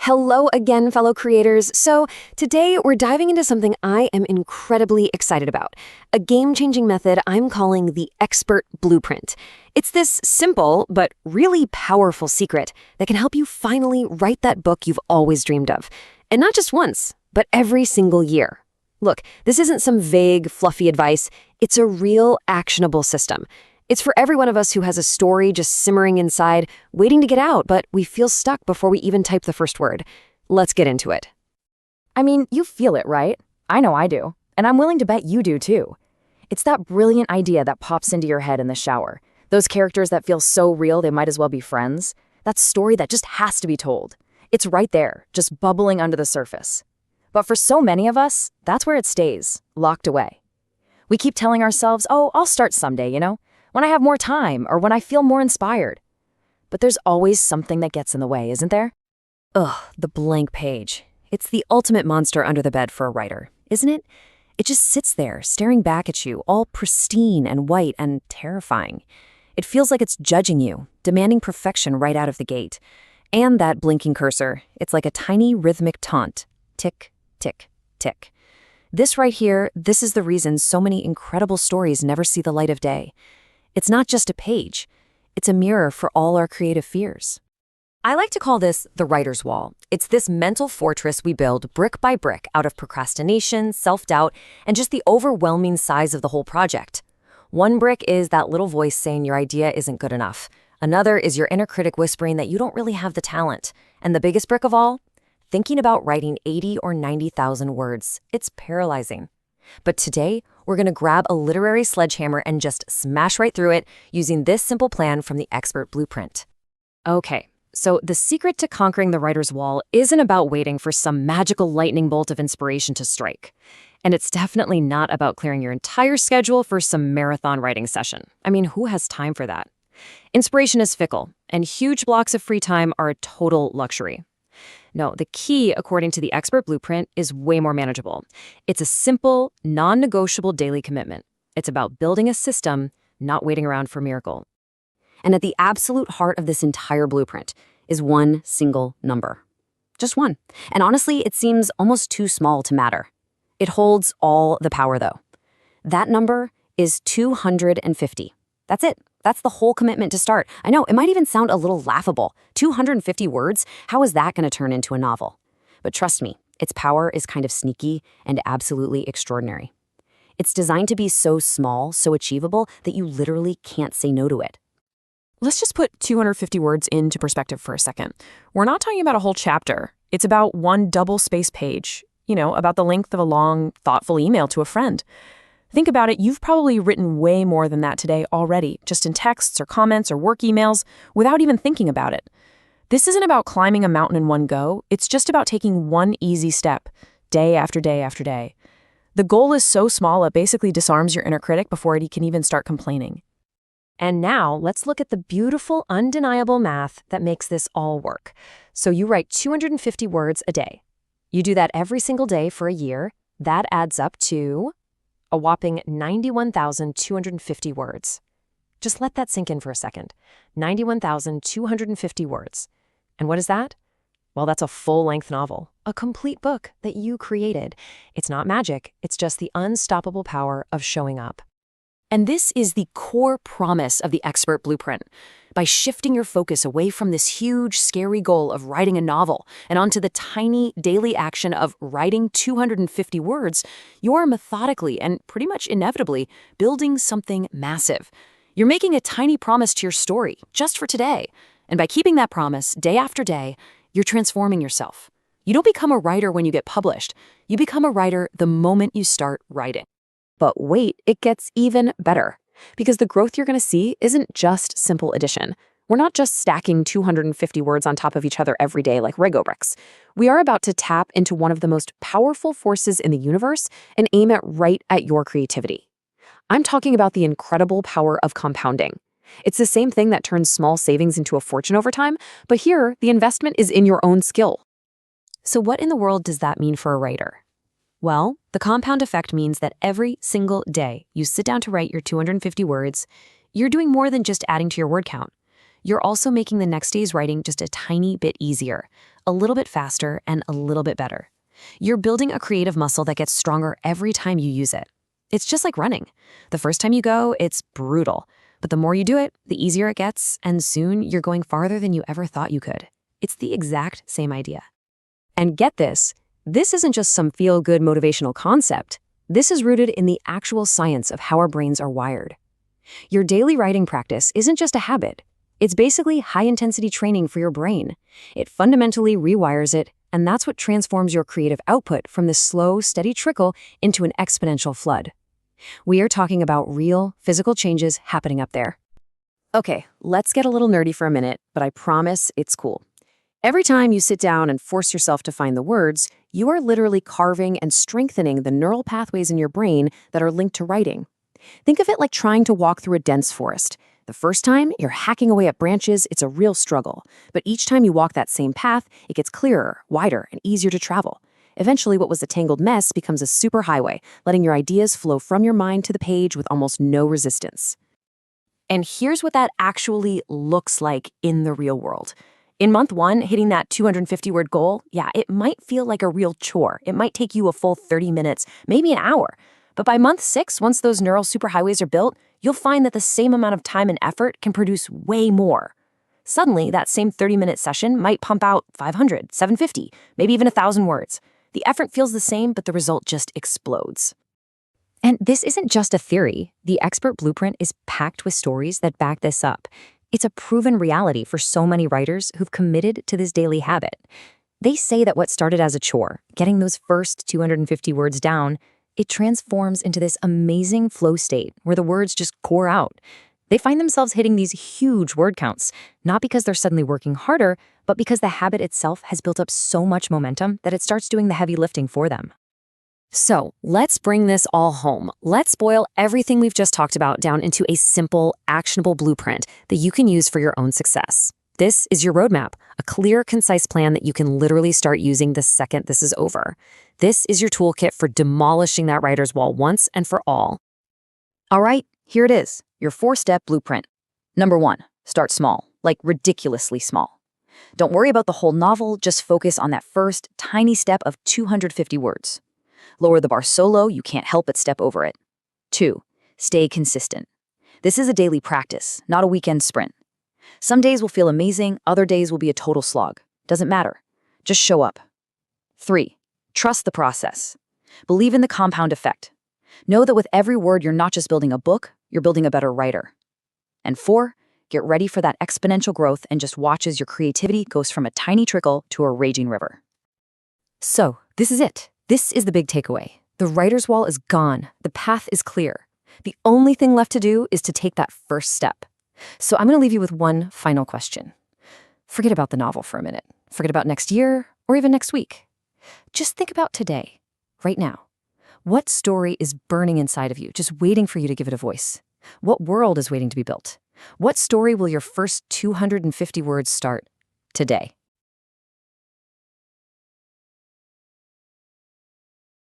Hello again, fellow creators. So, today we're diving into something I am incredibly excited about, a game changing method I'm calling the Expert Blueprint. It's this simple but really powerful secret that can help you finally write that book you've always dreamed of. And not just once, but every single year. Look, this isn't some vague, fluffy advice, it's a real, actionable system. It's for every one of us who has a story just simmering inside, waiting to get out, but we feel stuck before we even type the first word. Let's get into it. I mean, you feel it, right? I know I do. And I'm willing to bet you do too. It's that brilliant idea that pops into your head in the shower. Those characters that feel so real they might as well be friends. That story that just has to be told. It's right there, just bubbling under the surface. But for so many of us, that's where it stays, locked away. We keep telling ourselves, oh, I'll start someday, when I have more time or when I feel more inspired. But there's always something that gets in the way, isn't there? Ugh, the blank page. It's the ultimate monster under the bed for a writer, isn't it? It just sits there, staring back at you, all pristine and white and terrifying. It feels like it's judging you, demanding perfection right out of the gate. And that blinking cursor, it's like a tiny rhythmic taunt. Tick, tick, tick. This right here, this is the reason so many incredible stories never see the light of day. It's not just a page. It's a mirror for all our creative fears. I like to call this the writer's wall. It's this mental fortress we build brick by brick out of procrastination, self-doubt, and just the overwhelming size of the whole project. One brick is that little voice saying your idea isn't good enough. Another is your inner critic whispering that you don't really have the talent. And the biggest brick of all? Thinking about writing 80 or 90,000 words. It's paralyzing. But today, we're going to grab a literary sledgehammer and just smash right through it using this simple plan from the Expert Blueprint. Okay, so the secret to conquering the writer's wall isn't about waiting for some magical lightning bolt of inspiration to strike. And it's definitely not about clearing your entire schedule for some marathon writing session. I mean, who has time for that? Inspiration is fickle, and huge blocks of free time are a total luxury. No, the key, according to the Expert Blueprint, is way more manageable. It's a simple, non-negotiable daily commitment. It's about building a system, not waiting around for a miracle. And at the absolute heart of this entire blueprint is one single number. Just one. And honestly, it seems almost too small to matter. It holds all the power, though. That number is 250. That's it. That's the whole commitment to start. I know, it might even sound a little laughable. 250 words? How is that going to turn into a novel? But trust me, its power is kind of sneaky and absolutely extraordinary. It's designed to be so small, so achievable, that you literally can't say no to it. Let's just put 250 words into perspective for a second. We're not talking about a whole chapter. It's about one double-spaced page, about the length of a long, thoughtful email to a friend. Think about it, you've probably written way more than that today already, just in texts or comments or work emails, without even thinking about it. This isn't about climbing a mountain in one go, it's just about taking one easy step, day after day after day. The goal is so small it basically disarms your inner critic before he can even start complaining. And now, let's look at the beautiful, undeniable math that makes this all work. So you write 250 words a day. You do that every single day for a year. That adds up to a whopping 91,250 words. Just let that sink in for a second. 91,250 words. And what is that? Well, that's a full-length novel, a complete book that you created. It's not magic, it's just the unstoppable power of showing up. And this is the core promise of the Expert Blueprint. By shifting your focus away from this huge, scary goal of writing a novel and onto the tiny daily action of writing 250 words, you are methodically and pretty much inevitably building something massive. You're making a tiny promise to your story, just for today. And by keeping that promise day after day, you're transforming yourself. You don't become a writer when you get published. You become a writer the moment you start writing. But wait, it gets even better. Because the growth you're going to see isn't just simple addition. We're not just stacking 250 words on top of each other every day like Lego bricks. We are about to tap into one of the most powerful forces in the universe and aim it right at your creativity. I'm talking about the incredible power of compounding. It's the same thing that turns small savings into a fortune over time, but here, the investment is in your own skill. So what in the world does that mean for a writer? Well, the compound effect means that every single day you sit down to write your 250 words, you're doing more than just adding to your word count. You're also making the next day's writing just a tiny bit easier, a little bit faster, and a little bit better. You're building a creative muscle that gets stronger every time you use it. It's just like running. The first time you go, it's brutal. But the more you do it, the easier it gets, and soon you're going farther than you ever thought you could. It's the exact same idea. And get this isn't just some feel-good motivational concept. This is rooted in the actual science of how our brains are wired. Your daily writing practice isn't just a habit. It's basically high-intensity training for your brain. It fundamentally rewires it, and that's what transforms your creative output from this slow, steady trickle into an exponential flood. We are talking about real, physical changes happening up there. Okay, let's get a little nerdy for a minute, but I promise it's cool. Every time you sit down and force yourself to find the words, you are literally carving and strengthening the neural pathways in your brain that are linked to writing. Think of it like trying to walk through a dense forest. The first time, you're hacking away at branches, it's a real struggle. But each time you walk that same path, it gets clearer, wider, and easier to travel. Eventually, what was a tangled mess becomes a superhighway, letting your ideas flow from your mind to the page with almost no resistance. And here's what that actually looks like in the real world. In month 1, hitting that 250-word goal, it might feel like a real chore. It might take you a full 30 minutes, maybe an hour. But by month 6, once those neural superhighways are built, you'll find that the same amount of time and effort can produce way more. Suddenly, that same 30-minute session might pump out 500, 750, maybe even 1,000 words. The effort feels the same, but the result just explodes. And this isn't just a theory. The Expert Blueprint is packed with stories that back this up. It's a proven reality for so many writers who've committed to this daily habit. They say that what started as a chore, getting those first 250 words down, it transforms into this amazing flow state where the words just pour out. They find themselves hitting these huge word counts, not because they're suddenly working harder, but because the habit itself has built up so much momentum that it starts doing the heavy lifting for them. So let's bring this all home. Let's boil everything we've just talked about down into a simple, actionable blueprint that you can use for your own success. This is your roadmap, a clear, concise plan that you can literally start using the second this is over. This is your toolkit for demolishing that writer's wall once and for all. All right, here it is, your 4-step blueprint. Number 1, start small, like ridiculously small. Don't worry about the whole novel, just focus on that first tiny step of 250 words. Lower the bar so low you can't help but step over it. 2, stay consistent. This is a daily practice, not a weekend sprint. Some days will feel amazing, other days will be a total slog. Doesn't matter. Just show up. 3, trust the process. Believe in the compound effect. Know that with every word you're not just building a book, you're building a better writer. And 4, get ready for that exponential growth and just watch as your creativity goes from a tiny trickle to a raging river. So, this is it. This is the big takeaway. The writer's wall is gone. The path is clear. The only thing left to do is to take that first step. So I'm going to leave you with one final question. Forget about the novel for a minute. Forget about next year or even next week. Just think about today, right now. What story is burning inside of you, just waiting for you to give it a voice? What world is waiting to be built? What story will your first 250 words start today?